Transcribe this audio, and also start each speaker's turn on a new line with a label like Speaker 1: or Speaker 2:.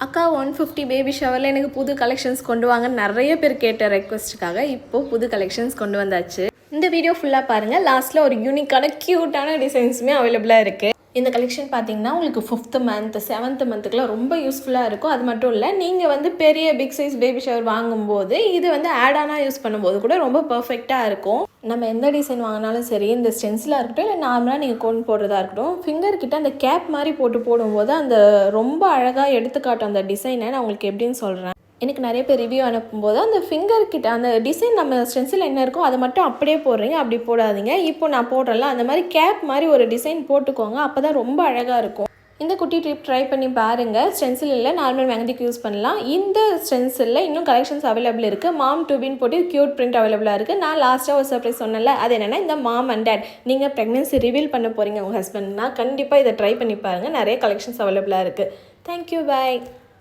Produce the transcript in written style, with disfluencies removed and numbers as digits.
Speaker 1: அக்கா 150 பேபி ஷவரில் எனக்கு புது கலெக்ஷன்ஸ் கொண்டு வாங்க நிறைய பேர் கேட்ட ரெக்வஸ்ட்டுக்காக இப்போது புது கலெக்ஷன்ஸ் கொண்டு வந்தாச்சு. இந்த வீடியோ ஃபுல்லாக பாருங்கள். லாஸ்ட்டில் ஒரு யூனிக்கான க்யூட்டான டிசைன்ஸுமே அவைலபிளாக இருக்குது. இந்த கலெக்ஷன் பார்த்தீங்கன்னா உங்களுக்கு 5th மந்த் 7th மந்த்துக்குலாம் ரொம்ப யூஸ்ஃபுல்லாக இருக்கும். அது மட்டும் இல்லை, நீங்கள் வந்து பெரிய பிக் சைஸ் பேபி ஷவர் வாங்கும்போது இது வந்து ஆடானாக யூஸ் பண்ணும்போது கூட ரொம்ப பர்ஃபெக்டாக இருக்கும். நம்ம எந்த டிசைன் வாங்கினாலும் சரி, இந்த ஸ்டென்சிலாக இருக்கட்டும் இல்லை நார்மலாக நீங்கள் கோன் போடுறதா இருக்கட்டும், ஃபிங்கர் கிட்ட அந்த கேப் மாதிரி போடும்போது அந்த ரொம்ப அழகாக எடுத்துக்காட்டும் அந்த டிசைனை. நான் உங்களுக்கு எப்படின்னு சொல்கிறேன். எனக்கு நிறைய பேர் ரிவ்யூ அனுப்பும்போது அந்த ஃபிங்கர் கிட்ட அந்த டிசைன் நம்ம ஸ்டென்சில் என்ன இருக்கோ அதை மட்டும் அப்படியே போடுறீங்க, அப்படி போடாதீங்க. இப்போ நான் போடுறேன்ல அந்த மாதிரி கேப் மாதிரி ஒரு டிசைன் போட்டுக்கோங்க, அப்போ தான் ரொம்ப அழகாக இருக்கும். இந்த குட்டி டிப் ட்ரை பண்ணி பாருங்கள். ஸ்டென்சில் இல்லை, நார்மல் மெஹந்திக்கு யூஸ் பண்ணலாம். இந்த ஸ்டென்சிலில் இன்னும் கலெக்ஷன்ஸ் அவைலபிள் இருக்குது. மாம் டூபின்னு போட்டு க்யூட் பிரிண்ட் அவைலபிளாக இருக்குது. நான் லாஸ்ட்டாக ஒரு சர்ப்ரைஸ் சொன்னேன்ல, அது என்னென்னா இந்த மாம் அண்ட் டேட் நீங்கள் ப்ரெக்னென்சி ரிவீல் பண்ண போகிறீங்க உங்கள் ஹஸ்பண்ட்னா கண்டிப்பாக இதை ட்ரை பண்ணி பாருங்கள். நிறைய கலெக்ஷன்ஸ் அவைலபிளாக இருக்குது. தேங்க்யூ, பாய்.